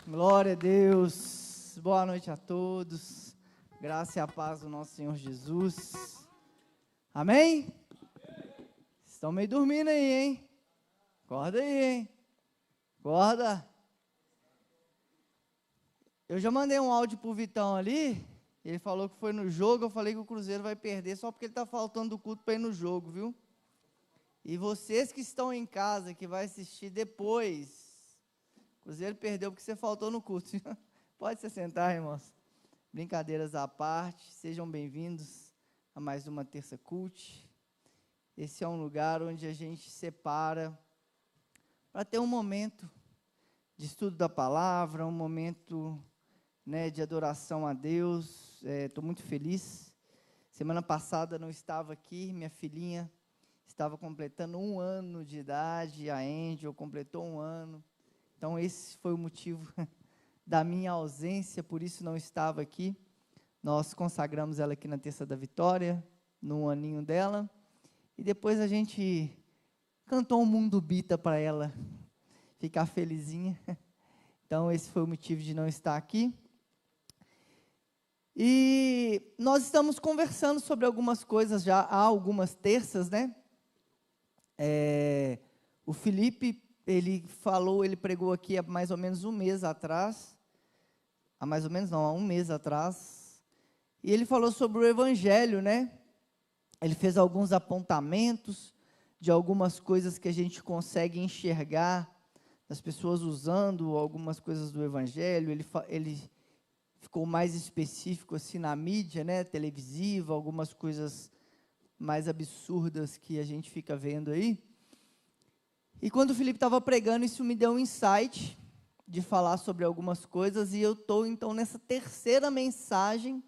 Glória a Deus, boa noite a todos, graça e a paz do nosso Senhor Jesus, amém? Estão meio dormindo aí, hein? Acorda aí, hein? Acorda. Eu já mandei um áudio pro Vitão ali, ele falou que foi no jogo, eu falei que o Cruzeiro vai perder só porque ele tá faltando do culto para ir no jogo, viu? E vocês que estão em casa, que vai assistir depois, o Cruzeiro perdeu porque você faltou no culto. Pode se sentar, irmãos. Brincadeiras à parte, sejam bem-vindos a mais uma Terça Cult. Esse é um lugar onde a gente separa para ter um momento de estudo da palavra, um momento, de adoração a Deus. Estou muito feliz. Semana passada não estava aqui, minha filhinha estava completando 1 ano de idade, a Angel completou 1 ano. Então, esse foi o motivo da minha ausência, por isso não estava aqui. Nós consagramos ela aqui na Terça da Vitória, no aninho dela, e depois a gente cantou um Mundo Bita para ela ficar felizinha. Então, esse foi o motivo de não estar aqui. E nós estamos conversando sobre algumas coisas já há algumas terças, né? O Felipe, ele pregou aqui há mais ou menos 1 mês atrás, há 1 mês atrás, e ele falou sobre o Evangelho, né? Ele fez alguns apontamentos de algumas coisas que a gente consegue enxergar, das pessoas usando algumas coisas do Evangelho. Ele ficou mais específico assim na mídia, né? Televisiva, algumas coisas mais absurdas que a gente fica vendo aí. E quando o Felipe estava pregando, isso me deu um insight de falar sobre algumas coisas, e eu estou, então, nessa terceira mensagem,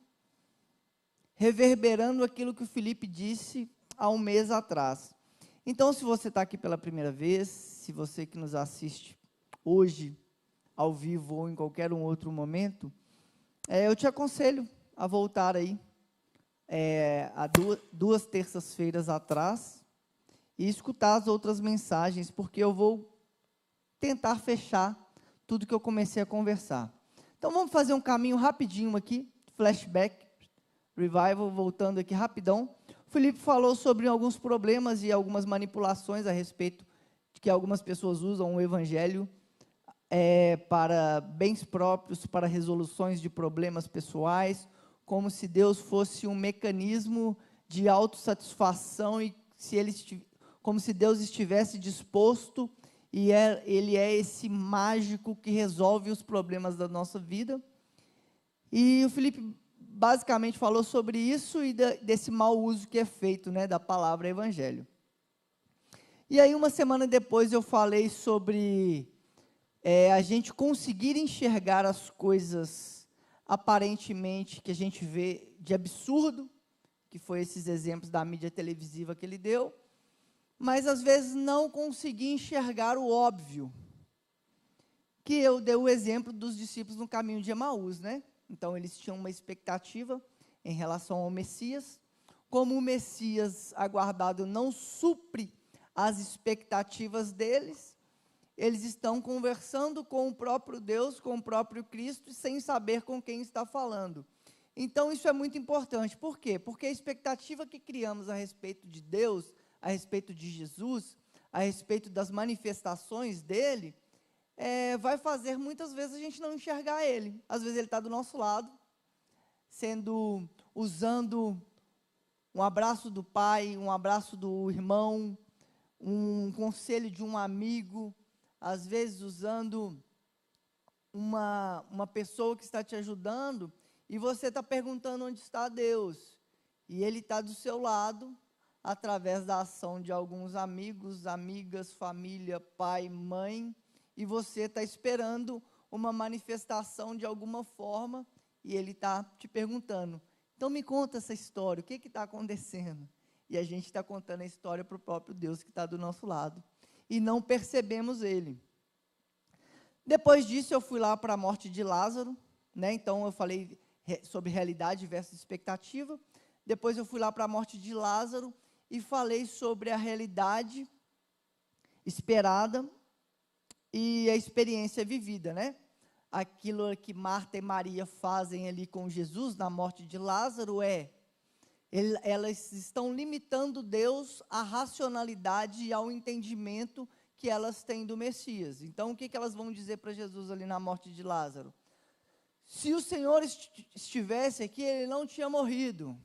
reverberando aquilo que o Felipe disse há 1 mês atrás. Então, se você está aqui pela primeira vez, se você que nos assiste hoje, ao vivo ou em qualquer outro momento, eu te aconselho a voltar aí, há 2 terças-feiras atrás, e escutar as outras mensagens, porque eu vou tentar fechar tudo que eu comecei a conversar. Então, vamos fazer um caminho rapidinho aqui, flashback, revival, voltando aqui rapidão. O Felipe falou sobre alguns problemas e algumas manipulações a respeito de que algumas pessoas usam o Evangelho para bens próprios, para resoluções de problemas pessoais, como se Deus fosse um mecanismo de autossatisfação e como se Deus estivesse disposto e Ele é esse mágico que resolve os problemas da nossa vida. E o Felipe basicamente falou sobre isso e desse mau uso que é feito, da palavra Evangelho. E aí, 1 semana depois, eu falei sobre a gente conseguir enxergar as coisas aparentemente que a gente vê de absurdo, que foi esses exemplos da mídia televisiva que ele deu, mas às vezes não conseguir enxergar o óbvio, que eu dei o exemplo dos discípulos no caminho de Emaús, né? Então, eles tinham uma expectativa em relação ao Messias. Como o Messias aguardado não supre as expectativas deles, eles estão conversando com o próprio Deus, com o próprio Cristo, sem saber com quem está falando. Então, isso é muito importante. Por quê? Porque a expectativa que criamos a respeito de Deus, a respeito de Jesus, a respeito das manifestações dele, vai fazer muitas vezes a gente não enxergar ele. Às vezes ele está do nosso lado, usando um abraço do pai, um abraço do irmão, um conselho de um amigo, às vezes usando uma pessoa que está te ajudando, e você está perguntando onde está Deus, e ele está do seu lado, através da ação de alguns amigos, amigas, família, pai, mãe, e você está esperando uma manifestação de alguma forma, e ele está te perguntando, então me conta essa história, o que está acontecendo? E a gente está contando a história para o próprio Deus que está do nosso lado, e não percebemos ele. Depois disso, eu fui lá para a morte de Lázaro, então eu falei sobre realidade versus expectativa. Depois eu fui lá para a morte de Lázaro, e falei sobre a realidade esperada e a experiência vivida, aquilo que Marta e Maria fazem ali com Jesus na morte de Lázaro elas estão limitando Deus à racionalidade e ao entendimento que elas têm do Messias. Então, o que elas vão dizer para Jesus ali na morte de Lázaro? Se o Senhor estivesse aqui, ele não tinha morrido.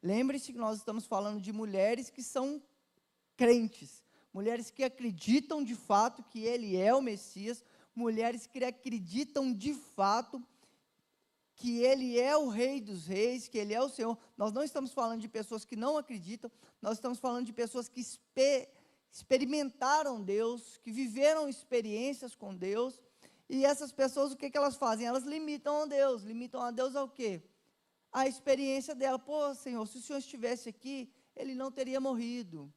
Lembre-se que nós estamos falando de mulheres que são crentes, mulheres que acreditam de fato que ele é o Messias, mulheres que acreditam de fato que ele é o Rei dos Reis, que ele é o Senhor. Nós não estamos falando de pessoas que não acreditam, nós estamos falando de pessoas que experimentaram Deus, que viveram experiências com Deus, e essas pessoas, o que elas fazem? Elas limitam a Deus ao quê? A experiência dela. Pô, Senhor, se o Senhor estivesse aqui, ele não teria morrido.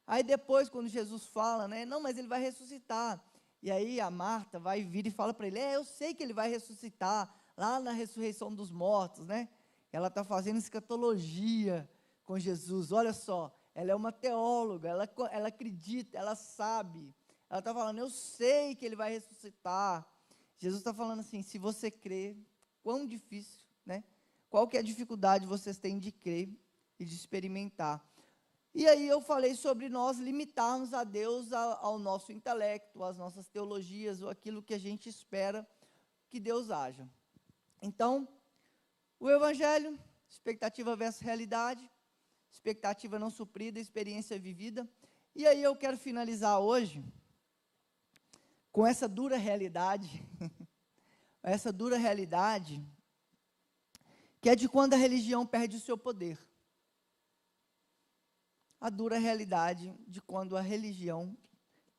Aí depois, quando Jesus fala, né, não, mas ele vai ressuscitar. E aí a Marta vai vir e fala para ele, eu sei que ele vai ressuscitar, lá na ressurreição dos mortos, né? Ela está fazendo escatologia com Jesus, olha só, ela é uma teóloga, ela acredita, ela sabe, ela está falando, eu sei que ele vai ressuscitar. Jesus está falando assim, se você crer, quão difícil, né? Qual que é a dificuldade vocês têm de crer e de experimentar? E aí eu falei sobre nós limitarmos a Deus ao nosso intelecto, às nossas teologias, ou aquilo que a gente espera que Deus haja. Então, o Evangelho, expectativa versus realidade, expectativa não suprida, experiência vivida. E aí eu quero finalizar hoje com essa dura realidade, essa dura realidade, que é de quando a religião perde o seu poder. A dura realidade de quando a religião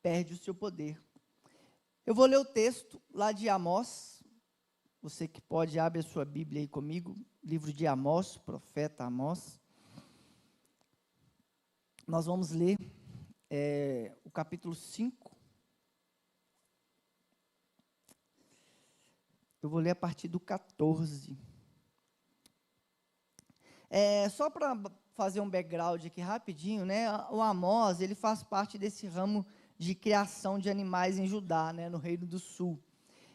perde o seu poder. Eu vou ler o texto lá de Amós. Você que pode, abre a sua Bíblia aí comigo, livro de Amós, profeta Amós. Nós vamos ler o capítulo 5. Eu vou ler a partir do 14. Só para fazer um background aqui rapidinho, né? O Amós, ele faz parte desse ramo de criação de animais em Judá, né? No Reino do Sul.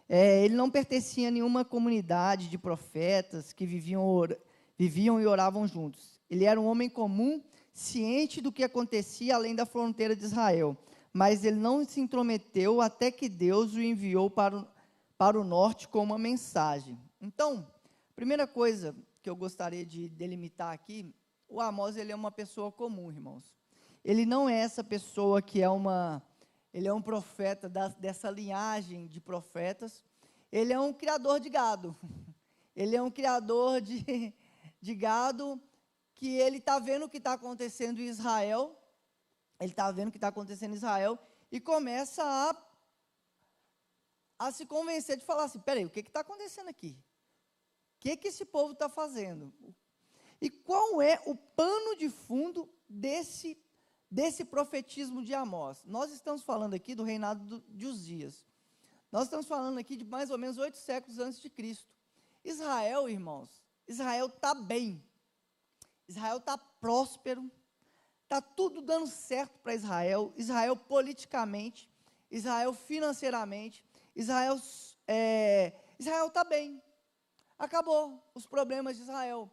Ele não pertencia a nenhuma comunidade de profetas que viviam e oravam juntos. Ele era um homem comum, ciente do que acontecia além da fronteira de Israel, mas ele não se intrometeu até que Deus o enviou para o norte com uma mensagem. Então, a primeira coisa que eu gostaria de delimitar aqui, o Amós, ele é uma pessoa comum, irmãos. Ele não é essa pessoa que ele é um profeta dessa linhagem de profetas. Ele é um criador de gado. Ele é um criador de gado que ele está vendo o que está acontecendo em Israel. Ele está vendo o que está acontecendo em Israel e começa a se convencer de falar assim, peraí, o que está acontecendo aqui? O que esse povo está fazendo? E qual é o pano de fundo desse profetismo de Amós? Nós estamos falando aqui do reinado de Uzias. Nós estamos falando aqui de mais ou menos 8 séculos antes de Cristo. Israel, irmãos, Israel está bem. Israel está próspero. Está tudo dando certo para Israel. Israel politicamente, Israel financeiramente. Israel está bem. Acabou os problemas de Israel.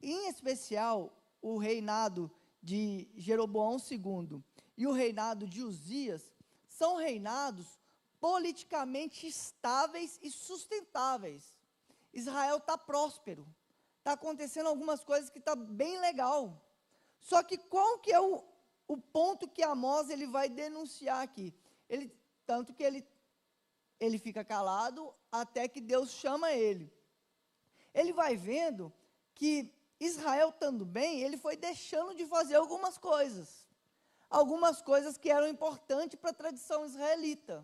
Em especial, o reinado de Jeroboão II e o reinado de Uzias são reinados politicamente estáveis e sustentáveis. Israel está próspero, está acontecendo algumas coisas que está bem legal. Só que qual que é o ponto que Amós ele vai denunciar aqui? Tanto que ele fica calado até que Deus chama ele. Ele vai vendo que Israel estando bem, ele foi deixando de fazer algumas coisas que eram importantes para a tradição israelita.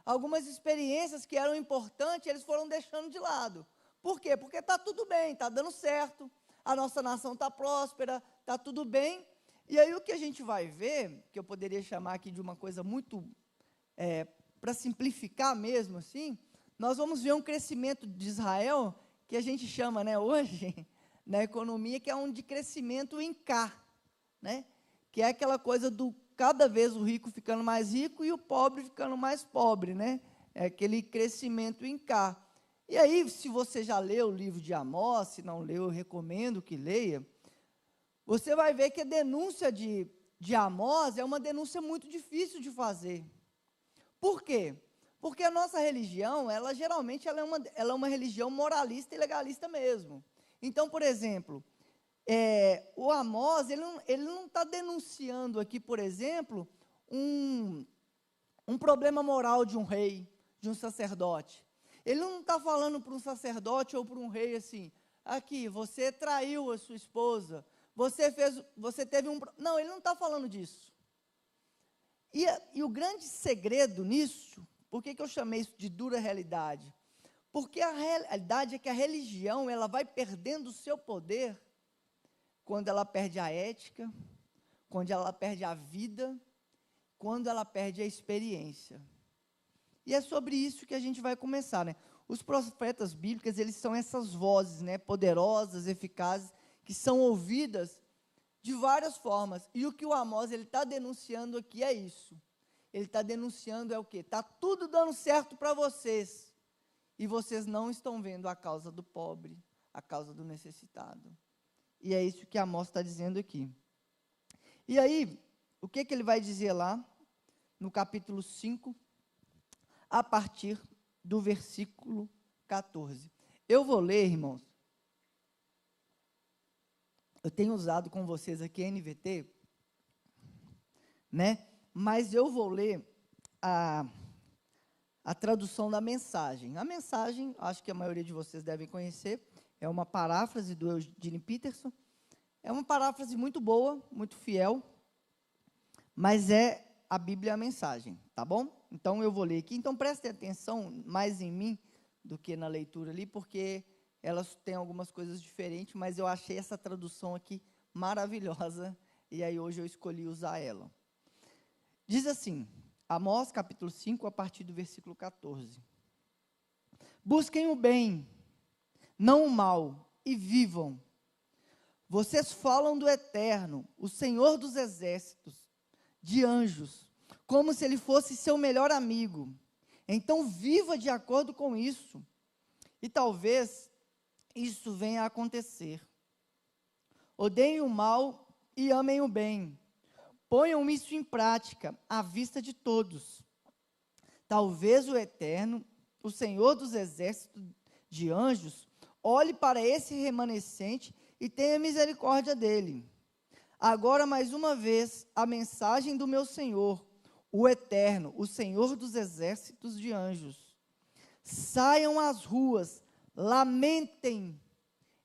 Algumas experiências que eram importantes, eles foram deixando de lado. Por quê? Porque está tudo bem, está dando certo, a nossa nação está próspera, está tudo bem. E aí o que a gente vai ver, que eu poderia chamar aqui de uma coisa muito, para simplificar mesmo assim, nós vamos ver um crescimento de Israel, que a gente chama, né, hoje, na economia, que é um de crescimento em K, né? Que é aquela coisa do cada vez o rico ficando mais rico e o pobre ficando mais pobre, né? é aquele crescimento em cá. E aí, se você já leu o livro de Amós, se não leu, eu recomendo que leia, você vai ver que a denúncia de Amós é uma denúncia muito difícil de fazer. Por quê? Porque a nossa religião, ela geralmente ela é uma religião moralista e legalista mesmo. Então, por exemplo, o Amós, ele não está denunciando aqui, por exemplo, um problema moral de um rei, de um sacerdote. Ele não está falando para um sacerdote ou para um rei assim, aqui, você traiu a sua esposa, você teve um... Não, ele não está falando disso. E o grande segredo nisso, por que eu chamei isso de dura realidade? Porque a realidade é que a religião, ela vai perdendo o seu poder quando ela perde a ética, quando ela perde a vida, quando ela perde a experiência. E é sobre isso que a gente vai começar, né? Os profetas bíblicos, eles são essas vozes, né, poderosas, eficazes, que são ouvidas de várias formas. E o que o Amós ele está denunciando aqui é isso. Ele está denunciando é o quê? Está tudo dando certo para vocês. E vocês não estão vendo a causa do pobre, a causa do necessitado. E é isso que Amós está dizendo aqui. E aí, o que ele vai dizer lá, no capítulo 5, a partir do versículo 14. Eu vou ler, irmãos. Eu tenho usado com vocês aqui a NVT, né? Mas eu vou ler a tradução da mensagem. A mensagem, acho que a maioria de vocês devem conhecer, é uma paráfrase do Eugene Peterson. É uma paráfrase muito boa, muito fiel, mas é a Bíblia a mensagem, tá bom? Então, eu vou ler aqui. Então, prestem atenção mais em mim do que na leitura ali, porque elas têm algumas coisas diferentes, mas eu achei essa tradução aqui maravilhosa, e aí hoje eu escolhi usar ela. Diz assim, Amós capítulo 5, a partir do versículo 14. Busquem o bem, não o mal, e vivam. Vocês falam do Eterno, o Senhor dos exércitos, de anjos, como se ele fosse seu melhor amigo. Então viva de acordo com isso, e talvez isso venha a acontecer. Odeiem o mal e amem o bem. Ponham isso em prática, à vista de todos. Talvez o Eterno, o Senhor dos exércitos de anjos, olhe para esse remanescente e tenha misericórdia dele. Agora, mais uma vez, a mensagem do meu Senhor, o Eterno, o Senhor dos exércitos de anjos. Saiam às ruas, lamentem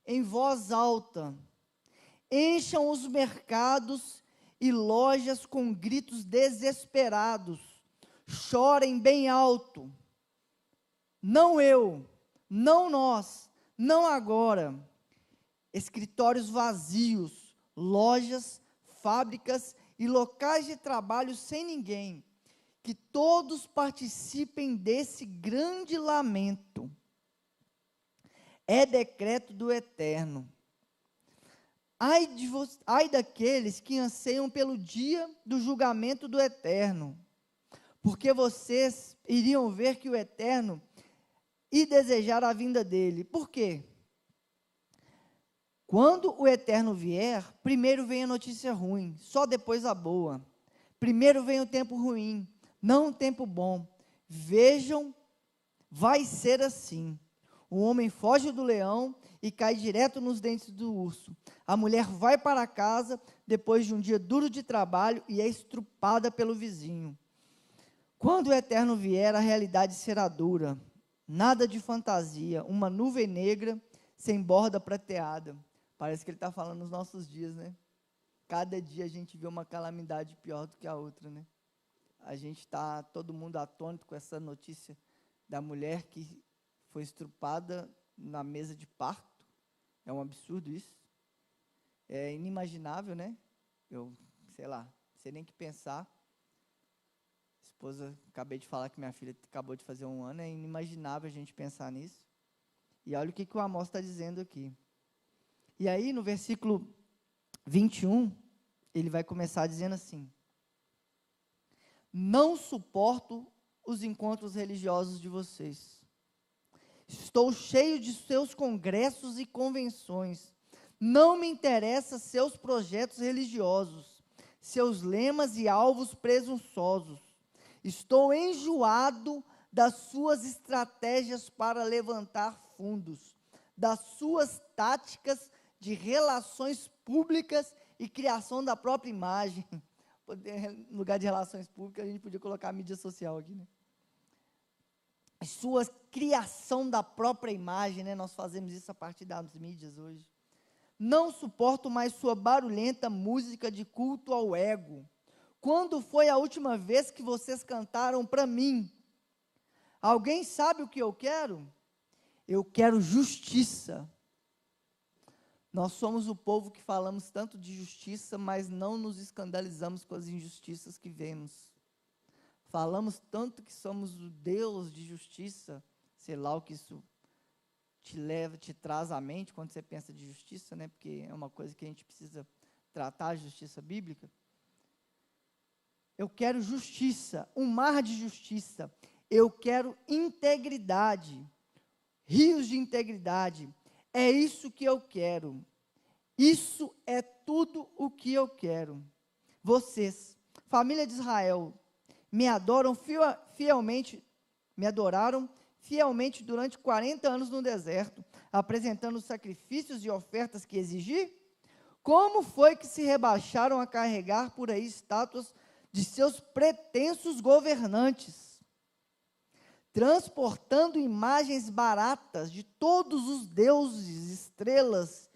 em voz alta, encham os mercados e lojas com gritos desesperados, chorem bem alto. Não eu, não nós, não agora. Escritórios vazios, lojas, fábricas e locais de trabalho sem ninguém. Que todos participem desse grande lamento. É decreto do Eterno. Ai daqueles que anseiam pelo dia do julgamento do Eterno, porque vocês iriam ver que o Eterno e desejar a vinda dele. Por quê? Quando o Eterno vier, primeiro vem a notícia ruim, só depois a boa. Primeiro vem o tempo ruim, não o tempo bom. Vejam, vai ser assim. O homem foge do leão e cai direto nos dentes do urso. A mulher vai para casa depois de um dia duro de trabalho e é estrupada pelo vizinho. Quando o Eterno vier, a realidade será dura. Nada de fantasia, uma nuvem negra sem borda prateada. Parece que ele está falando nos nossos dias, né? Cada dia a gente vê uma calamidade pior do que a outra, né? A gente está, todo mundo atônito com essa notícia da mulher que foi estrupada na mesa de parto. É um absurdo isso. É inimaginável, né? Eu, sei lá, não sei nem o que pensar. Esposa, acabei de falar que minha filha acabou de fazer 1 ano, é inimaginável a gente pensar nisso. E olha o que o Amós está dizendo aqui. E aí, no versículo 21, ele vai começar dizendo assim: não suporto os encontros religiosos de vocês. Estou cheio de seus congressos e convenções. Não me interessam seus projetos religiosos, seus lemas e alvos presunçosos. Estou enjoado das suas estratégias para levantar fundos, das suas táticas de relações públicas e criação da própria imagem. No lugar de relações públicas, a gente podia colocar a mídia social aqui, né? Sua criação da própria imagem, né? Nós fazemos isso a partir das mídias hoje. Não suporto mais sua barulhenta música de culto ao ego. Quando foi a última vez que vocês cantaram para mim? Alguém sabe o que eu quero? Eu quero justiça. Nós somos o povo que falamos tanto de justiça, mas não nos escandalizamos com as injustiças que vemos. Falamos tanto que somos o Deus de justiça, sei lá o que isso te traz à mente quando você pensa de justiça, né? Porque é uma coisa que a gente precisa tratar, a justiça bíblica. Eu quero justiça, um mar de justiça. Eu quero integridade, rios de integridade. É isso que eu quero. Isso é tudo o que eu quero. Vocês, família de Israel, me adoraram fielmente durante 40 anos no deserto, apresentando sacrifícios e ofertas que exigi? Como foi que se rebaixaram a carregar por aí estátuas de seus pretensos governantes, transportando imagens baratas de todos os deuses, estrelas,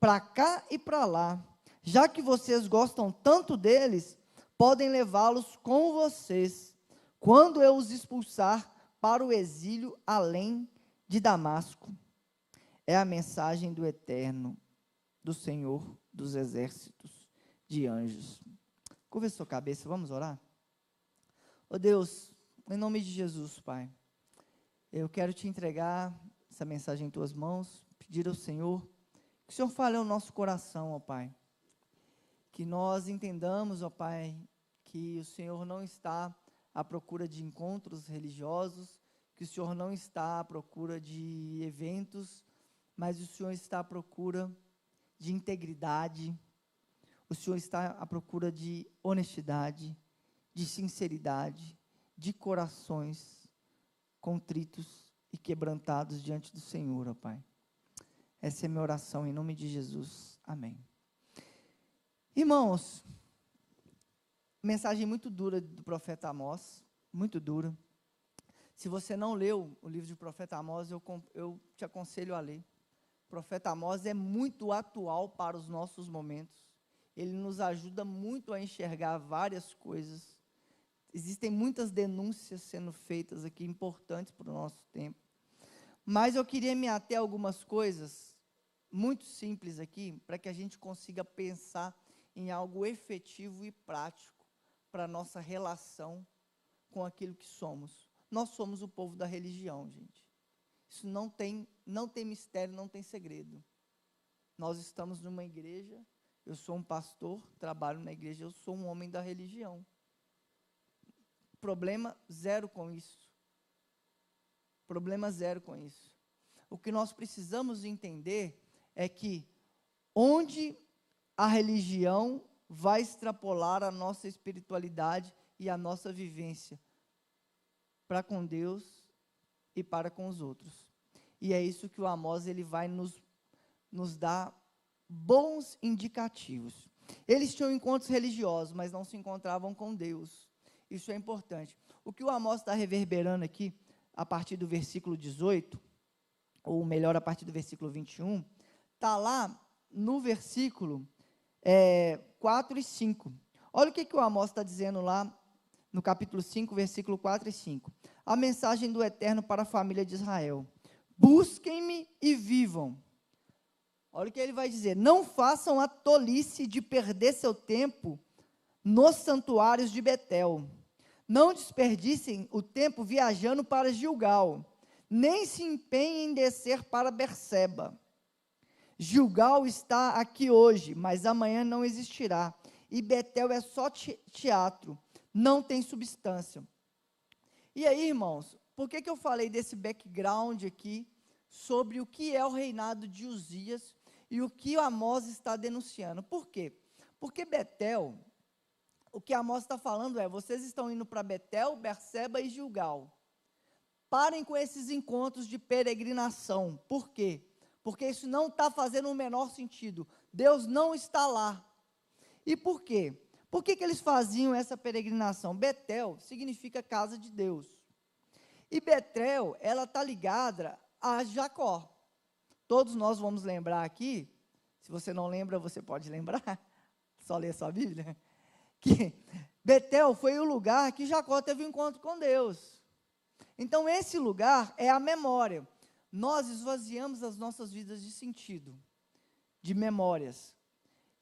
para cá e para lá? Já que vocês gostam tanto deles, podem levá-los com vocês, quando eu os expulsar para o exílio além de Damasco. É a mensagem do Eterno, do Senhor dos exércitos de anjos. Curva sua cabeça, vamos orar? Ó Deus, em nome de Jesus, Pai, eu quero te entregar essa mensagem em tuas mãos, pedir ao Senhor, que o Senhor fale ao nosso coração, ó Pai, que nós entendamos, ó Pai, que o Senhor não está à procura de encontros religiosos, que o Senhor não está à procura de eventos, mas o Senhor está à procura de integridade, o Senhor está à procura de honestidade, de sinceridade, de corações contritos e quebrantados diante do Senhor, ó Pai. Essa é a minha oração em nome de Jesus. Amém. Irmãos, mensagem muito dura do profeta Amós, muito dura. Se você não leu o livro do profeta Amós, eu te aconselho a ler. O profeta Amós é muito atual para os nossos momentos. Ele nos ajuda muito a enxergar várias coisas. Existem muitas denúncias sendo feitas aqui, importantes para o nosso tempo. Mas eu queria me ater a algumas coisas muito simples aqui, para que a gente consiga pensar em algo efetivo e prático para a nossa relação com aquilo que somos. Nós somos o povo da religião, gente. Isso não tem mistério, não tem segredo. Nós estamos numa igreja, eu sou um pastor, trabalho na igreja, eu sou um homem da religião. Problema zero com isso. Problema zero com isso. O que nós precisamos entender é que onde a religião vai extrapolar a nossa espiritualidade e a nossa vivência para com Deus e para com os outros. E é isso que o Amós ele vai nos dar bons indicativos. Eles tinham encontros religiosos, mas não se encontravam com Deus. Isso é importante. O que o Amós está reverberando aqui, a partir do versículo 18, ou melhor, a partir do versículo 21, está lá no versículo 4 e 5. Olha o que o Amós está dizendo lá no capítulo 5, versículo 4 e 5. A mensagem do Eterno para a família de Israel. Busquem-me e vivam. Olha o que ele vai dizer. Não façam a tolice de perder seu tempo nos santuários de Betel. Não desperdicem o tempo viajando para Gilgal. Nem se empenhem em descer para Berseba. Gilgal está aqui hoje, mas amanhã não existirá. E Betel é só teatro, não tem substância. E aí, irmãos, por que eu falei desse background aqui, sobre o que é o reinado de Uzias e o que Amós está denunciando? Por quê? Porque Betel, o que Amós está falando é, vocês estão indo para Betel, Berseba e Gilgal. Parem com esses encontros de peregrinação. Por quê? Porque isso não está fazendo o menor sentido. Deus não está lá. E por quê? Por que eles faziam essa peregrinação? Betel significa casa de Deus. E Betel, ela está ligada a Jacó. Todos nós vamos lembrar aqui, se você não lembra, você pode lembrar, só ler sua Bíblia, que Betel foi o lugar que Jacó teve um encontro com Deus. Então, esse lugar é a memória. Nós esvaziamos as nossas vidas de sentido, de memórias.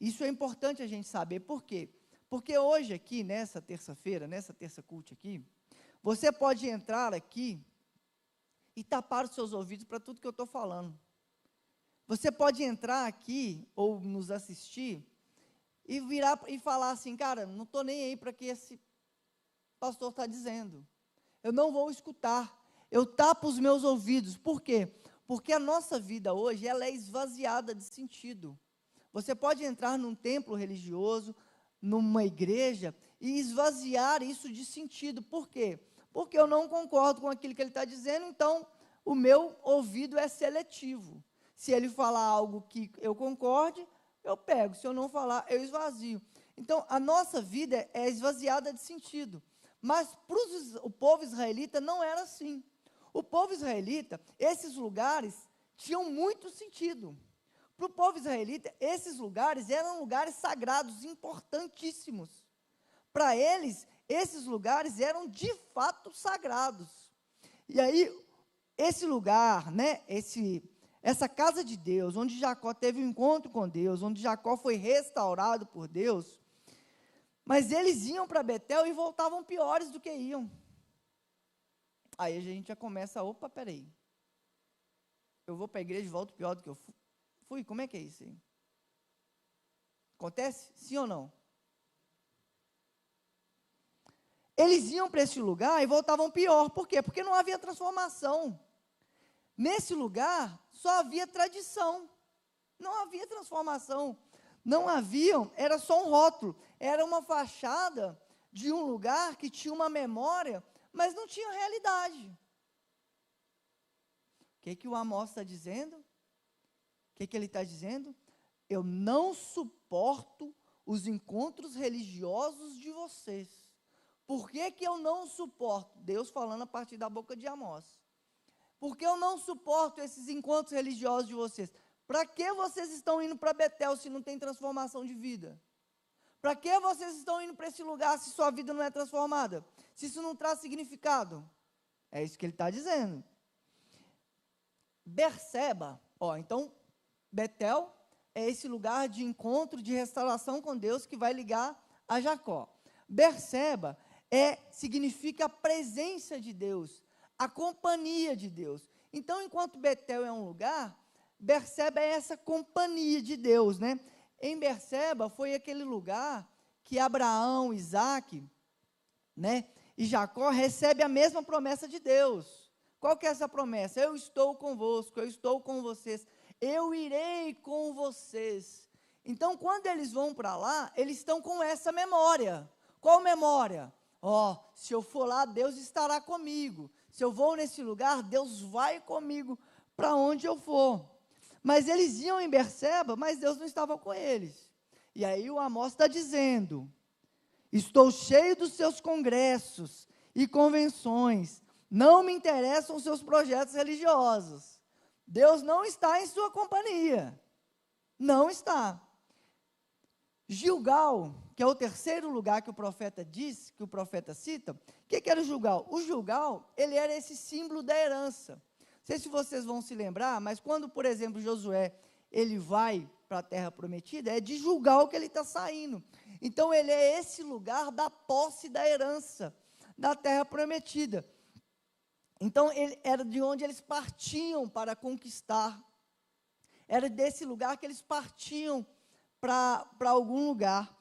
Isso é importante a gente saber. Por quê? Porque hoje aqui, nessa terça-feira, nessa terça cult aqui, você pode entrar aqui e tapar os seus ouvidos para tudo que eu estou falando. Você pode entrar aqui, ou nos assistir, e virar e falar assim, cara, não estou nem aí para que esse pastor está dizendo. Eu não vou escutar. Eu tapo os meus ouvidos. Por quê? Porque a nossa vida hoje, ela é esvaziada de sentido. Você pode entrar num templo religioso, numa igreja, e esvaziar isso de sentido. Por quê? Porque eu não concordo com aquilo que ele está dizendo, então o meu ouvido é seletivo. Se ele falar algo que eu concorde, eu pego. Se eu não falar, eu esvazio. Então, a nossa vida é esvaziada de sentido. Mas para o povo israelita não era assim. O povo israelita, esses lugares tinham muito sentido. Para o povo israelita, esses lugares eram lugares sagrados, importantíssimos. Para eles, esses lugares eram de fato sagrados. E aí, esse lugar, né, essa casa de Deus, onde Jacó teve um encontro com Deus, onde Jacó foi restaurado por Deus, mas eles iam para Betel e voltavam piores do que iam. Aí a gente já começa, opa, peraí, eu vou para a igreja e volto pior do que eu fui, como é que é isso aí? Acontece? Sim ou não? Eles iam para esse lugar e voltavam pior, por quê? Porque não havia transformação. Nesse lugar, só havia tradição, não havia transformação. Não haviam, era só um rótulo, era uma fachada de um lugar que tinha uma memória, mas não tinha realidade. O que o Amós está dizendo? O que ele está dizendo? Eu não suporto os encontros religiosos de vocês. Por que eu não suporto? Deus falando a partir da boca de Amós. Por que eu não suporto esses encontros religiosos de vocês? Para que vocês estão indo para Betel se não tem transformação de vida? Para que vocês estão indo para esse lugar se sua vida não é transformada? Se isso não traz significado? É isso que ele está dizendo. Berseba, então, Betel é esse lugar de encontro, de restauração com Deus que vai ligar a Jacó. Berseba significa a presença de Deus, a companhia de Deus. Então, enquanto Betel é um lugar, Berseba é essa companhia de Deus, né? Em Berseba foi aquele lugar que Abraão, Isaque, né, e Jacó recebem a mesma promessa de Deus. Qual que é essa promessa? Eu estou convosco, eu estou com vocês, eu irei com vocês. Então, quando eles vão para lá, eles estão com essa memória. Qual memória? Se eu for lá, Deus estará comigo. Se eu vou nesse lugar, Deus vai comigo para onde eu for. Mas eles iam em Berseba, mas Deus não estava com eles. E aí o Amós está dizendo, estou cheio dos seus congressos e convenções, não me interessam os seus projetos religiosos. Deus não está em sua companhia, não está. Gilgal, que é o terceiro lugar que o profeta diz, que o profeta cita, o que era o Gilgal? O Gilgal, ele era esse símbolo da herança. Não sei se vocês vão se lembrar, mas quando, por exemplo, Josué, ele vai para a terra prometida, é de Gilgal que ele está saindo. Então, ele é esse lugar da posse da herança, da terra prometida. Então, ele era de onde eles partiam para conquistar. Era desse lugar que eles partiam para algum lugar.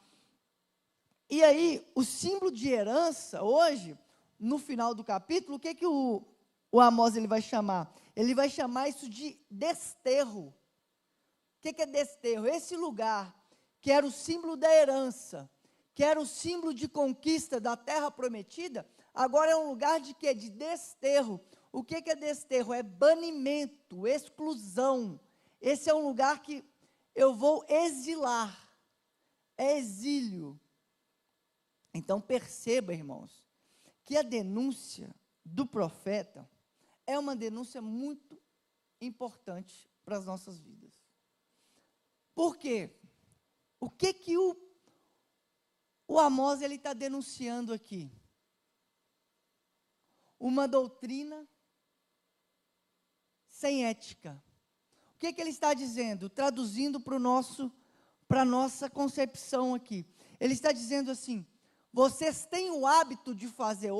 E aí, o símbolo de herança, hoje, no final do capítulo, o que o Amós ele vai chamar? Ele vai chamar isso de desterro. O que é desterro? Esse lugar que era o símbolo da herança, que era o símbolo de conquista da terra prometida, agora é um lugar de quê? De desterro. O que é desterro? É banimento, exclusão. Esse é um lugar que eu vou exilar. É exílio. Então perceba, irmãos, que a denúncia do profeta é uma denúncia muito importante para as nossas vidas. Por quê? O que o Amós está denunciando aqui? Uma doutrina sem ética. O que ele está dizendo? Traduzindo para a nossa concepção aqui. Ele está dizendo assim: vocês têm o hábito de fazer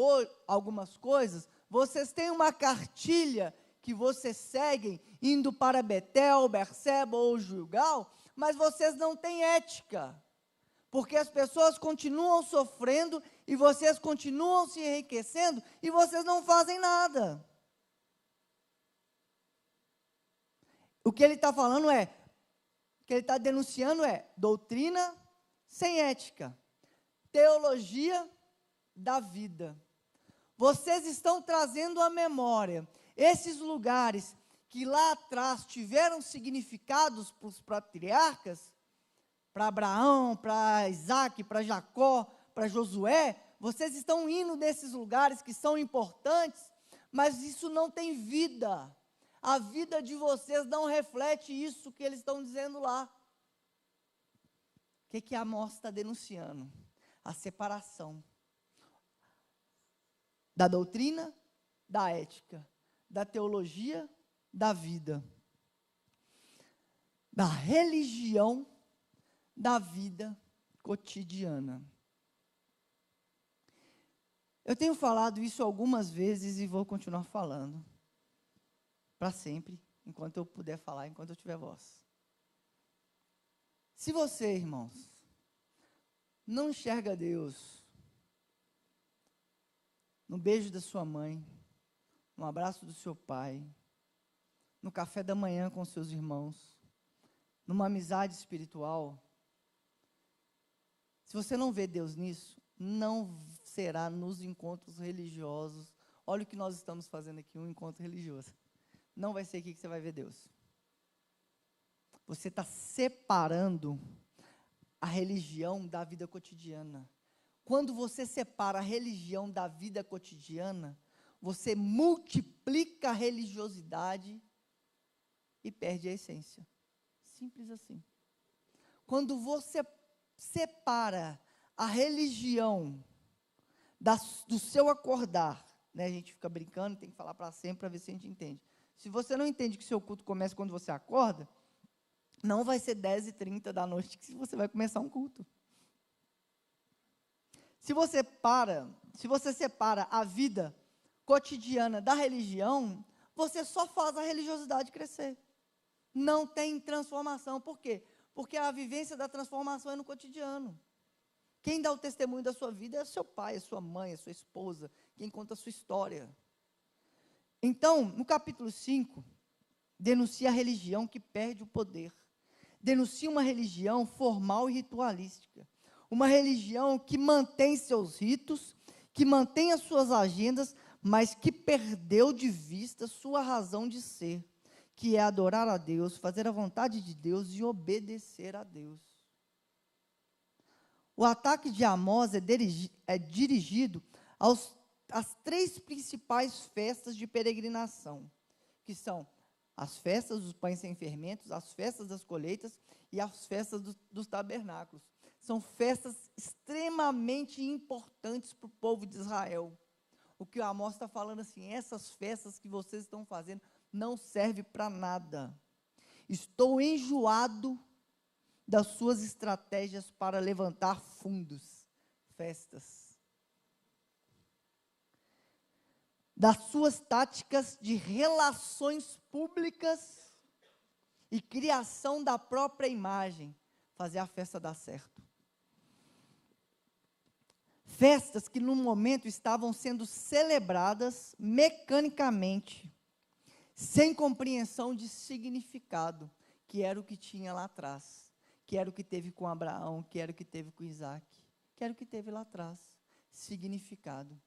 algumas coisas, vocês têm uma cartilha que vocês seguem, indo para Betel, Berseba ou Gilgal, mas vocês não têm ética, porque as pessoas continuam sofrendo, e vocês continuam se enriquecendo, e vocês não fazem nada. O que ele está falando o que ele está denunciando doutrina sem ética, teologia da vida. Vocês estão trazendo à memória esses lugares que lá atrás tiveram significados para os patriarcas, para Abraão, para Isaac, para Jacó, para Josué. Vocês estão indo nesses lugares que são importantes, mas isso não tem vida. A vida de vocês não reflete isso que eles estão dizendo lá. O que Amós está denunciando? A separação da doutrina, da ética, da teologia, da vida, da religião, da vida cotidiana. Eu tenho falado isso algumas vezes e vou continuar falando para sempre, enquanto eu puder falar, enquanto eu tiver voz. Se você, irmãos, não enxerga Deus no beijo da sua mãe, no abraço do seu pai, no café da manhã com seus irmãos, numa amizade espiritual, se você não vê Deus nisso, não será nos encontros religiosos. Olha o que nós estamos fazendo aqui, um encontro religioso. Não vai ser aqui que você vai ver Deus. Você está separando a religião da vida cotidiana. Quando você separa a religião da vida cotidiana, você multiplica a religiosidade e perde a essência. Simples assim. Quando você separa a religião do seu acordar, né, a gente fica brincando, tem que falar para sempre para ver se a gente entende. Se você não entende que seu culto começa quando você acorda, não vai ser 10h30 da noite que você vai começar um culto. Se você separa a vida cotidiana da religião, você só faz a religiosidade crescer. Não tem transformação. Por quê? Porque a vivência da transformação é no cotidiano. Quem dá o testemunho da sua vida é seu pai, a sua mãe, a sua esposa, quem conta a sua história. Então, no capítulo 5, denuncia a religião que perde o poder. Denuncia uma religião formal e ritualística. Uma religião que mantém seus ritos, que mantém as suas agendas, mas que perdeu de vista sua razão de ser, que é adorar a Deus, fazer a vontade de Deus e obedecer a Deus. O ataque de Amós é dirigido às 3 principais festas de peregrinação, que são as festas dos pães sem fermentos, as festas das colheitas e as festas dos tabernáculos. São festas extremamente importantes para o povo de Israel. O que o Amós está falando assim, essas festas que vocês estão fazendo não servem para nada. Estou enjoado das suas estratégias para levantar fundos, festas. Das suas táticas de relações públicas e criação da própria imagem, fazer a festa dar certo. Festas que no momento estavam sendo celebradas mecanicamente, sem compreensão de significado, que era o que tinha lá atrás, que era o que teve com Abraão, que era o que teve com Isaac, que era o que teve lá atrás, significado.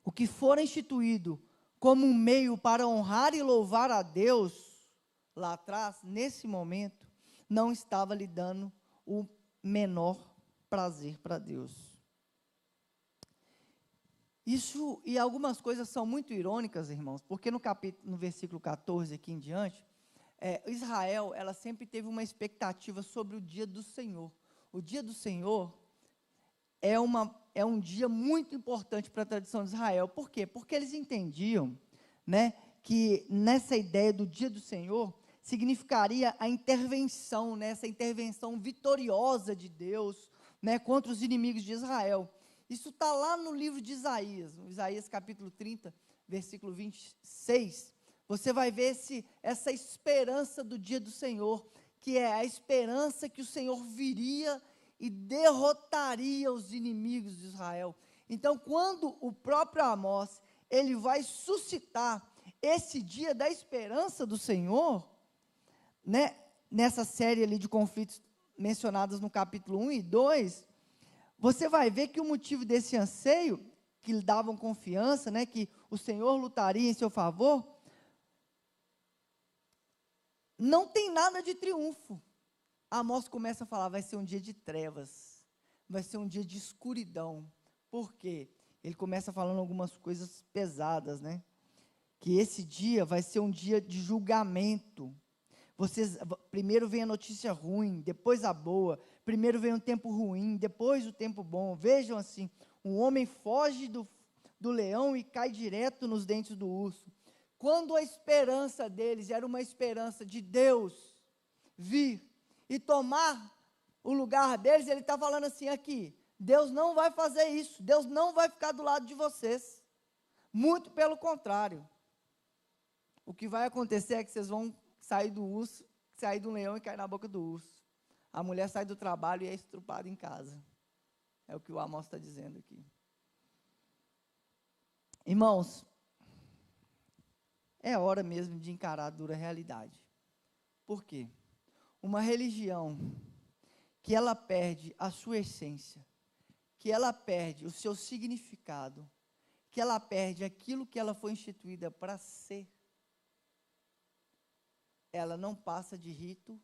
O que for instituído como um meio para honrar e louvar a Deus, lá atrás, nesse momento, não estava lhe dando o menor prazer para Deus. Isso, e algumas coisas são muito irônicas, irmãos, porque no versículo 14 aqui em diante, Israel, ela sempre teve uma expectativa sobre o dia do Senhor. O dia do Senhor é um dia muito importante para a tradição de Israel. Por quê? Porque eles entendiam, né, que nessa ideia do dia do Senhor, significaria a intervenção, né, essa intervenção vitoriosa de Deus, né, contra os inimigos de Israel. Isso está lá no livro de Isaías, no Isaías capítulo 30, versículo 26, você vai ver essa esperança do dia do Senhor, que é a esperança que o Senhor viria e derrotaria os inimigos de Israel. Então, quando o próprio Amós, ele vai suscitar esse dia da esperança do Senhor, né, nessa série ali de conflitos mencionados no capítulo 1 e 2, você vai ver que o motivo desse anseio, que lhe davam confiança, né, que o Senhor lutaria em seu favor, não tem nada de triunfo. Amós começa a falar, vai ser um dia de trevas, vai ser um dia de escuridão. Por quê? Ele começa falando algumas coisas pesadas, né? Que esse dia vai ser um dia de julgamento. Primeiro vem a notícia ruim, depois a boa. Primeiro vem um tempo ruim, depois o tempo bom. Vejam assim, um homem foge do leão e cai direto nos dentes do urso. Quando a esperança deles era uma esperança de Deus vir e tomar o lugar deles, ele está falando assim aqui, Deus não vai fazer isso, Deus não vai ficar do lado de vocês. Muito pelo contrário. O que vai acontecer é que vocês vão sair do urso, sair do leão e cair na boca do urso. A mulher sai do trabalho e é estrupada em casa. É o que o Amós está dizendo aqui. Irmãos, é hora mesmo de encarar a dura realidade. Por quê? Uma religião que ela perde a sua essência, que ela perde o seu significado, que ela perde aquilo que ela foi instituída para ser, ela não passa de rito,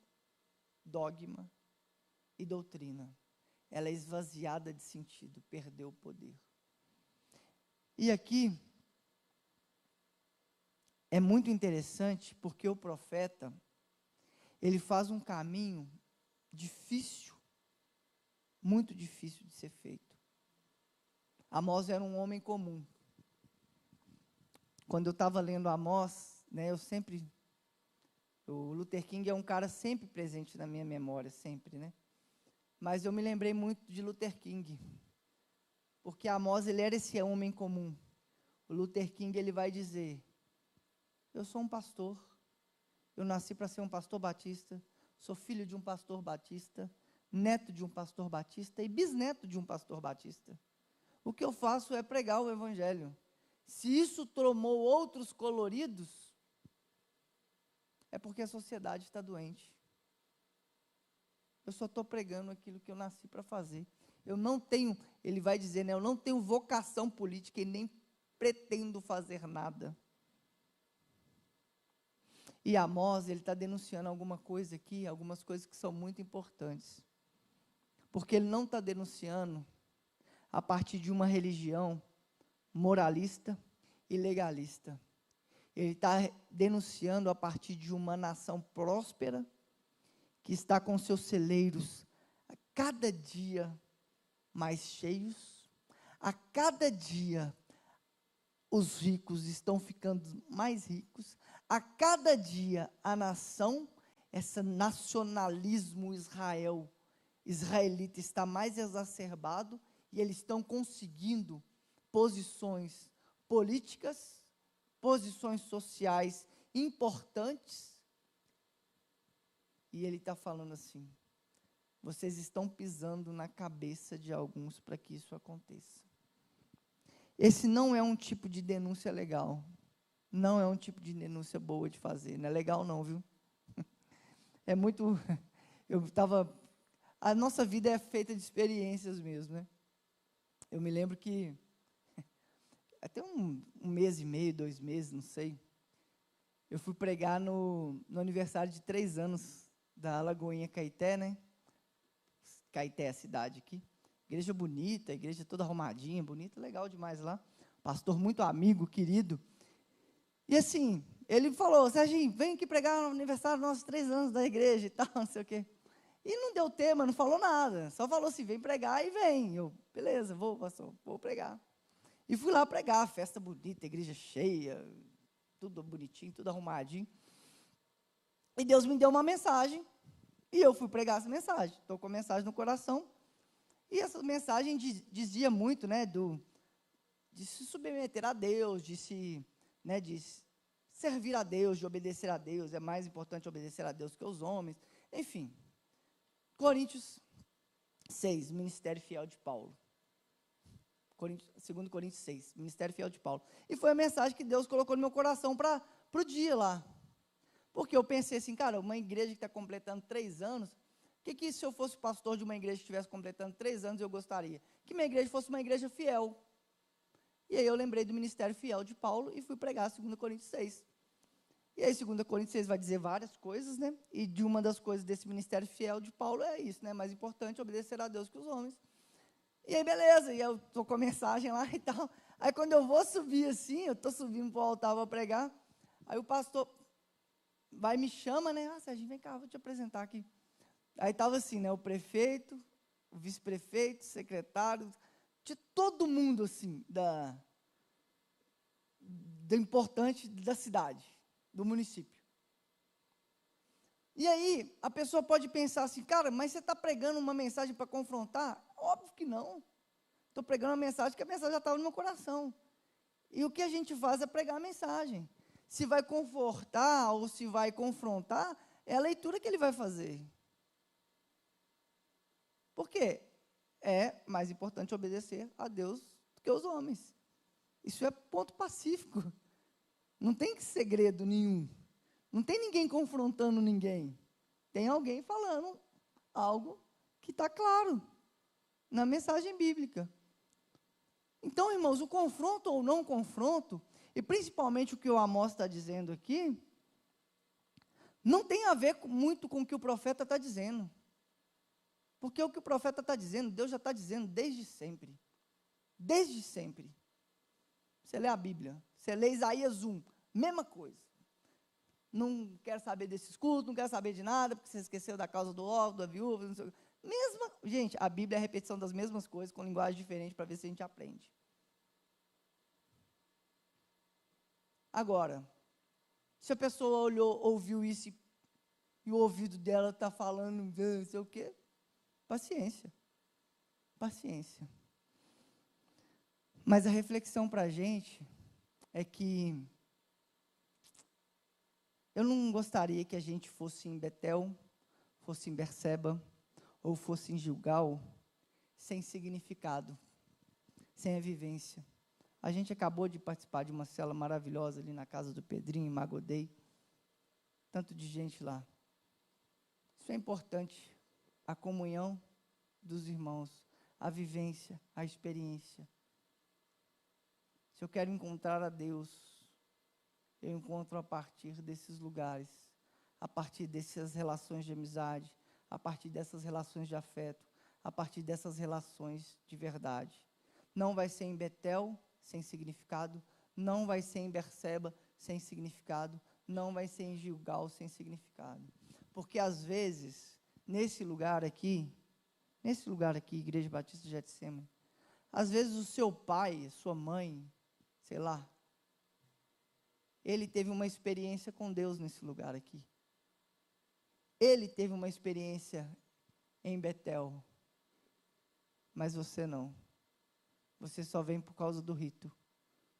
dogma e doutrina. Ela é esvaziada de sentido, perdeu o poder. E aqui é muito interessante porque o profeta, ele faz um caminho difícil, muito difícil de ser feito. Amós era um homem comum. Quando eu estava lendo Amós, né, o Luther King é um cara sempre presente na minha memória, sempre, né? Mas eu me lembrei muito de Luther King, porque Amós, ele era esse homem comum. O Luther King, ele vai dizer, eu sou um pastor, eu nasci para ser um pastor batista, sou filho de um pastor batista, neto de um pastor batista e bisneto de um pastor batista. O que eu faço é pregar o evangelho. Se isso tomou outros coloridos, é porque a sociedade está doente. Eu só estou pregando aquilo que eu nasci para fazer. Eu não tenho, ele vai dizer, né, eu não tenho vocação política e nem pretendo fazer nada. E Amós, ele está denunciando alguma coisa aqui, algumas coisas que são muito importantes. Porque ele não está denunciando a partir de uma religião moralista e legalista. Ele está denunciando a partir de uma nação próspera, que está com seus celeiros a cada dia mais cheios, a cada dia os ricos estão ficando mais ricos, a cada dia a nação, esse nacionalismo israelita está mais exacerbado, e eles estão conseguindo posições políticas, posições sociais importantes, e ele está falando assim, vocês estão pisando na cabeça de alguns para que isso aconteça. Esse não é um tipo de denúncia legal. Não é um tipo de denúncia boa de fazer. Não é legal não, viu? É muito... A nossa vida é feita de experiências mesmo, né? Eu me lembro que, até um mês e meio, 2 meses, não sei, eu fui pregar no aniversário de 3 anos da Lagoinha Caeté, né? Caeté é a cidade aqui. Igreja bonita, igreja toda arrumadinha, bonita, legal demais lá. Pastor muito amigo, querido. E assim, ele falou, Serginho, vem aqui pregar no aniversário dos nossos 3 anos da igreja e tal, não sei o quê. E não deu tema, não falou nada, só falou assim, vem pregar e vem. Eu, beleza, vou, pastor, vou pregar. E fui lá pregar, festa bonita, igreja cheia, tudo bonitinho, tudo arrumadinho. E Deus me deu uma mensagem, e eu fui pregar essa mensagem. Estou com a mensagem no coração. E essa mensagem dizia muito, né, de se submeter a Deus, de servir a Deus, de obedecer a Deus. É mais importante obedecer a Deus que os homens. Enfim, Coríntios 6, ministério fiel de Paulo. 2 Coríntios 6, ministério fiel de Paulo. E foi a mensagem que Deus colocou no meu coração para o dia lá. Porque eu pensei assim, cara, uma igreja que está completando 3 anos, o que se eu fosse pastor de uma igreja que estivesse completando 3 anos, eu gostaria? Que minha igreja fosse uma igreja fiel. E aí eu lembrei do ministério fiel de Paulo e fui pregar 2 Coríntios 6. E aí 2 Coríntios 6 vai dizer várias coisas, né? E de uma das coisas desse ministério fiel de Paulo é isso, né? Mais importante obedecer a Deus que os homens. E aí, beleza, e eu estou com a mensagem lá e tal. Aí, quando eu vou subir assim, eu estou subindo para o altar para pregar, aí o pastor vai e me chama, né? Ah, Serginho, vem cá, vou te apresentar aqui. Aí estava assim, né? O prefeito, o vice-prefeito, o secretário, de todo mundo, assim, da importante da cidade, do município. E aí, a pessoa pode pensar assim, cara, mas você está pregando uma mensagem para confrontar? Óbvio que não. Estou pregando uma mensagem que a mensagem já estava no meu coração. E o que a gente faz é pregar a mensagem. Se vai confortar ou se vai confrontar, é a leitura que ele vai fazer. Por quê? É mais importante obedecer a Deus do que os homens. Isso é ponto pacífico. Não tem segredo nenhum. Não tem ninguém confrontando ninguém. Tem alguém falando algo que está claro na mensagem bíblica. Então, irmãos, o confronto ou não confronto, e principalmente o que o Amós está dizendo aqui, não tem a ver muito com o que o profeta está dizendo. Porque o que o profeta está dizendo, Deus já está dizendo desde sempre. Desde sempre. Você lê a Bíblia, você lê Isaías 1, mesma coisa. Não quer saber desses cultos, não quer saber de nada, porque você esqueceu da causa do órfão, da viúva, não sei o quê. Gente, a Bíblia é a repetição das mesmas coisas, com linguagem diferente, para ver se a gente aprende. Agora, se a pessoa olhou, ouviu isso, e o ouvido dela está falando, não sei o quê, paciência. Paciência. Mas a reflexão para a gente é que eu não gostaria que a gente fosse em Betel, fosse em Berseba, ou fosse em Gilgal, sem significado, sem a vivência. A gente acabou de participar de uma cela maravilhosa ali na casa do Pedrinho, em Magodei. Tanto de gente lá. Isso é importante. A comunhão dos irmãos, a vivência, a experiência. Se eu quero encontrar a Deus, eu encontro a partir desses lugares, a partir dessas relações de amizade, a partir dessas relações de afeto, a partir dessas relações de verdade. Não vai ser em Betel, sem significado, não vai ser em Berseba, sem significado, não vai ser em Gilgal, sem significado. Porque, às vezes, nesse lugar aqui, Igreja Batista de Getsemane, às vezes o seu pai, sua mãe, sei lá, ele teve uma experiência com Deus nesse lugar aqui. Ele teve uma experiência em Betel, mas você não. Você só vem por causa do rito,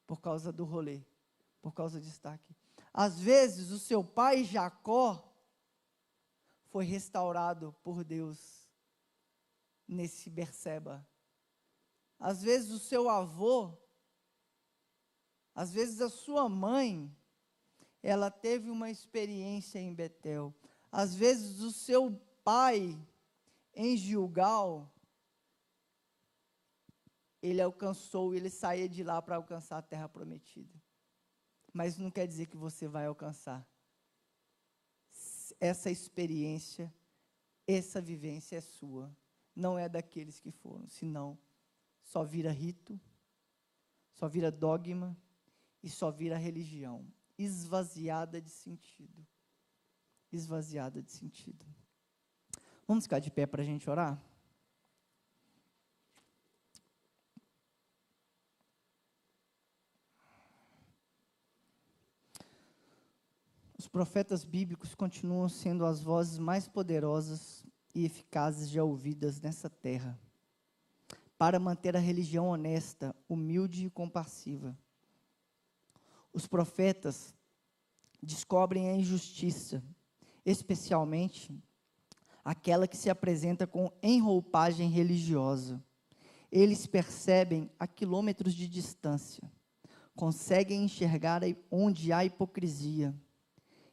por causa do rolê, por causa de estar aqui. Às vezes, o seu pai Jacó foi restaurado por Deus nesse Berseba. Às vezes o seu avô, às vezes a sua mãe, ela teve uma experiência em Betel. Às vezes o seu pai, em Gilgal, ele saía de lá para alcançar a terra prometida. Mas não quer dizer que você vai alcançar. Essa experiência, essa vivência é sua. Não é daqueles que foram, senão só vira rito, só vira dogma e só vira religião, esvaziada de sentido. Esvaziada de sentido. Vamos ficar de pé para a gente orar? Os profetas bíblicos continuam sendo as vozes mais poderosas e eficazes já ouvidas nessa terra, para manter a religião honesta, humilde e compassiva. Os profetas descobrem a injustiça, especialmente aquela que se apresenta com enroupagem religiosa. Eles percebem a quilômetros de distância, conseguem enxergar onde há hipocrisia,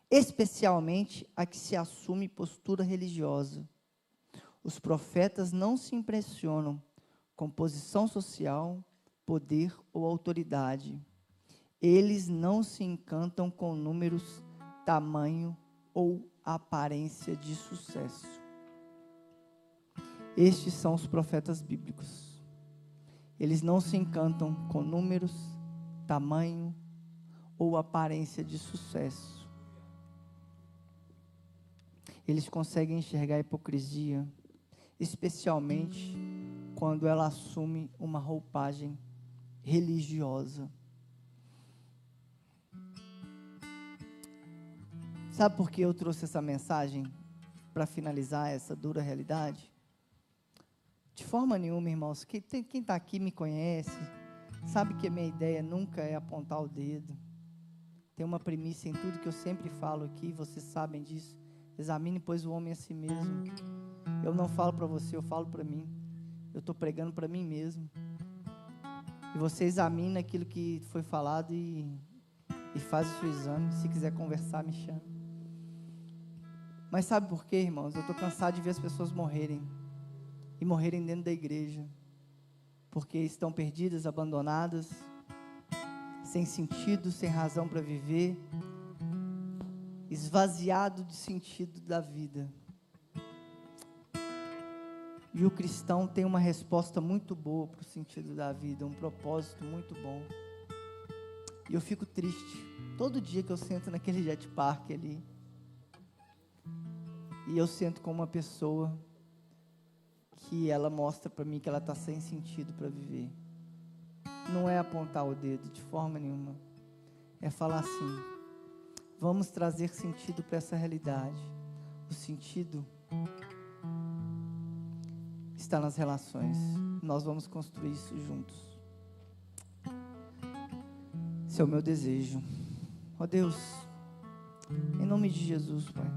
especialmente a que se assume postura religiosa. Os profetas não se impressionam com posição social, poder ou autoridade. Eles não se encantam com números, tamanho ou aparência de sucesso. Estes são os profetas bíblicos. Eles não se encantam com números, tamanho ou aparência de sucesso. Eles conseguem enxergar a hipocrisia, especialmente quando ela assume uma roupagem religiosa. Sabe por que eu trouxe essa mensagem para finalizar essa dura realidade? De forma nenhuma, irmãos, quem está aqui me conhece, sabe que a minha ideia nunca é apontar o dedo. Tem uma premissa em tudo que eu sempre falo aqui, vocês sabem disso. Examine, pois, o homem a si mesmo. Eu não falo para você, eu falo para mim. Eu estou pregando para mim mesmo. E você examina aquilo que foi falado e faz o seu exame. Se quiser conversar, me chama. Mas sabe por quê, irmãos? Eu estou cansado de ver as pessoas morrerem. E morrerem dentro da igreja. Porque estão perdidas, abandonadas, sem sentido, sem razão para viver, esvaziado de sentido da vida. E o cristão tem uma resposta muito boa para o sentido da vida, um propósito muito bom. E eu fico triste todo dia que eu sento naquele jet park ali, e eu sento com uma pessoa que ela mostra para mim que ela está sem sentido para viver. Não é apontar o dedo de forma nenhuma, é falar assim: vamos trazer sentido para essa realidade. O sentido está nas relações. Nós vamos construir isso juntos. Esse é o meu desejo. Ó Deus, em nome de Jesus, Pai,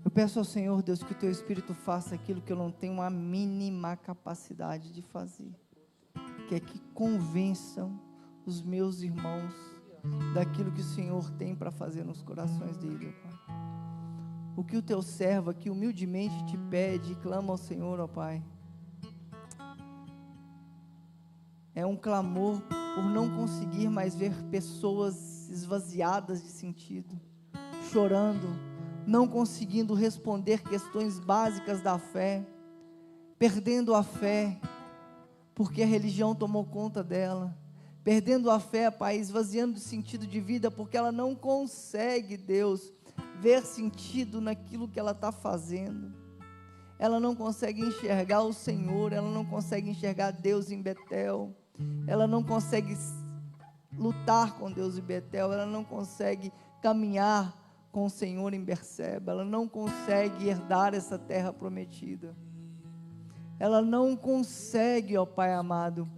eu peço ao Senhor, Deus, que o Teu Espírito faça aquilo que eu não tenho a mínima capacidade de fazer, que é que convençam os meus irmãos daquilo que o Senhor tem para fazer nos corações dele, ó Pai. O que o Teu servo aqui humildemente te pede e clama ao Senhor, ó Pai, é um clamor por não conseguir mais ver pessoas esvaziadas de sentido, chorando, não conseguindo responder questões básicas da fé, perdendo a fé, porque a religião tomou conta dela, perdendo a fé, Pai, esvaziando de sentido de vida, porque ela não consegue, Deus, ver sentido naquilo que ela está fazendo. Ela não consegue enxergar o Senhor, ela não consegue enxergar Deus em Betel, ela não consegue lutar com Deus em Betel, ela não consegue caminhar com o Senhor em Berseba, ela não consegue herdar essa terra prometida, ela não consegue, ó Pai amado,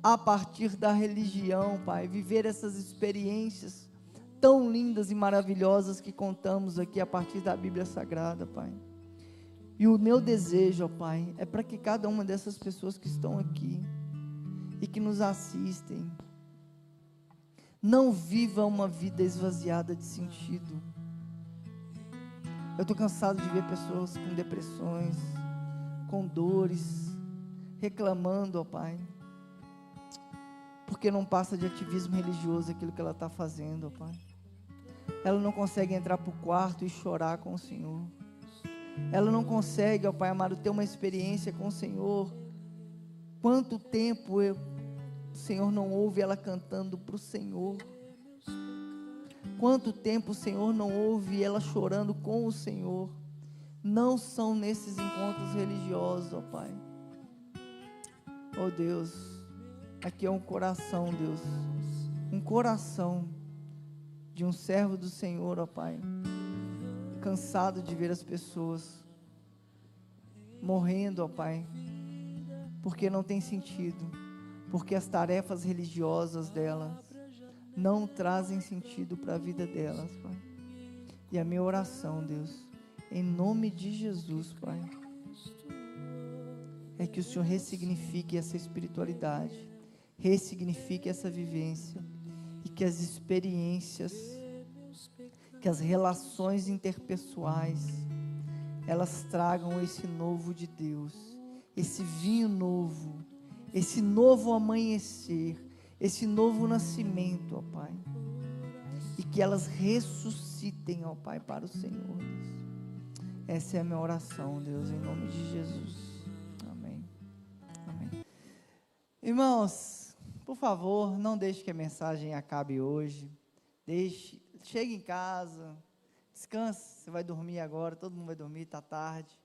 a partir da religião, Pai, viver essas experiências tão lindas e maravilhosas que contamos aqui a partir da Bíblia Sagrada, Pai. E o meu desejo, ó Pai, é para que cada uma dessas pessoas que estão aqui e que nos assistem não viva uma vida esvaziada de sentido. Eu estou cansado de ver pessoas com depressões, com dores, reclamando, ó Pai, porque não passa de ativismo religioso aquilo que ela está fazendo, ó Pai. Ela não consegue entrar para o quarto e chorar com o Senhor. Ela não consegue, ó Pai amado, ter uma experiência com o Senhor. Quanto tempo o Senhor não ouve ela cantando para o Senhor? Quanto tempo o Senhor não ouve ela chorando com o Senhor? Não são nesses encontros religiosos, ó Pai. Oh Deus, aqui é um coração, Deus, um coração de um servo do Senhor, ó Pai, cansado de ver as pessoas morrendo, ó Pai, porque não tem sentido, porque as tarefas religiosas delas não trazem sentido para a vida delas, Pai. E a minha oração, Deus, em nome de Jesus, Pai, é que o Senhor ressignifique essa espiritualidade, ressignifique essa vivência, e que as experiências, que as relações interpessoais, elas tragam esse novo de Deus, esse vinho novo, esse novo amanhecer, esse novo nascimento, ó Pai, e que elas ressuscitem, ó Pai, para o Senhor, Deus. Essa é a minha oração, Deus, em nome de Jesus. Amém. Amém. Irmãos, por favor, não deixe que a mensagem acabe hoje. Chegue em casa, descanse. Você vai dormir agora, todo mundo vai dormir, está tarde.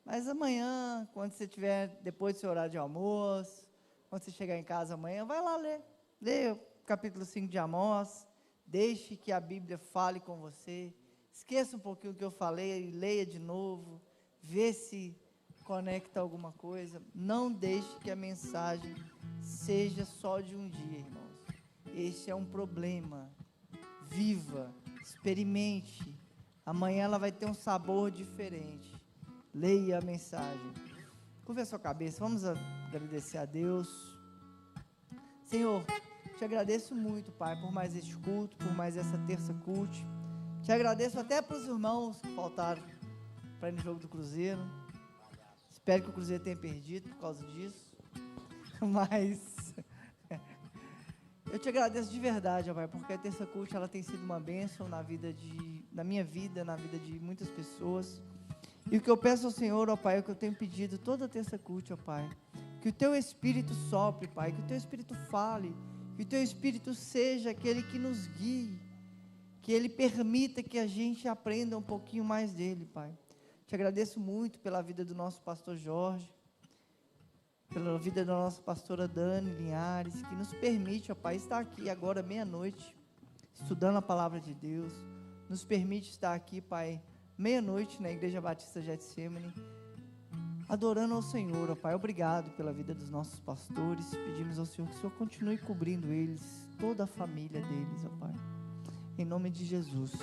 Mas amanhã, quando você tiver, depois do seu horário de almoço, quando você chegar em casa amanhã, vai lá ler. Leia o capítulo 5 de Amós. Deixe que a Bíblia fale com você. Esqueça um pouquinho o que eu falei, leia de novo. Vê se conecta alguma coisa. Não deixe que a mensagem seja só de um dia, irmãos. Esse é um problema. Viva, experimente. Amanhã ela vai ter um sabor diferente. Leia a mensagem. Curva a sua cabeça, vamos agradecer a Deus. Senhor, te agradeço muito, Pai, por mais este culto, por mais essa terça culto. Te agradeço até para os irmãos que faltaram para ir no jogo do Cruzeiro. Espero que o Cruzeiro tenha perdido por causa disso. Mas eu te agradeço de verdade, ó Pai, porque a terça culto ela tem sido uma bênção na minha vida, na vida de muitas pessoas. E o que eu peço ao Senhor, ó Pai, é o que eu tenho pedido toda a terça culto, ó Pai, que o Teu Espírito sopre, Pai, que o Teu Espírito fale, que o Teu Espírito seja aquele que nos guie, que Ele permita que a gente aprenda um pouquinho mais dEle, Pai. Te agradeço muito pela vida do nosso pastor Jorge, pela vida da nossa pastora Dani Linhares, que nos permite, ó Pai, estar aqui agora meia-noite, estudando a palavra de Deus, nos permite estar aqui, Pai, meia-noite na Igreja Batista Getsemane, adorando ao Senhor, ó Pai. Obrigado pela vida dos nossos pastores. Pedimos ao Senhor que o Senhor continue cobrindo eles, toda a família deles, ó Pai, em nome de Jesus.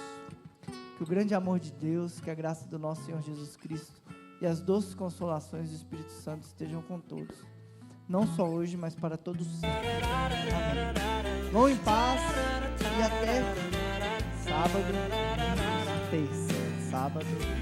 Que o grande amor de Deus, que a graça do nosso Senhor Jesus Cristo e as doces consolações do Espírito Santo estejam com todos, não só hoje, mas para todos sempre. Amém. Vão em paz e até sábado, terça, sábado.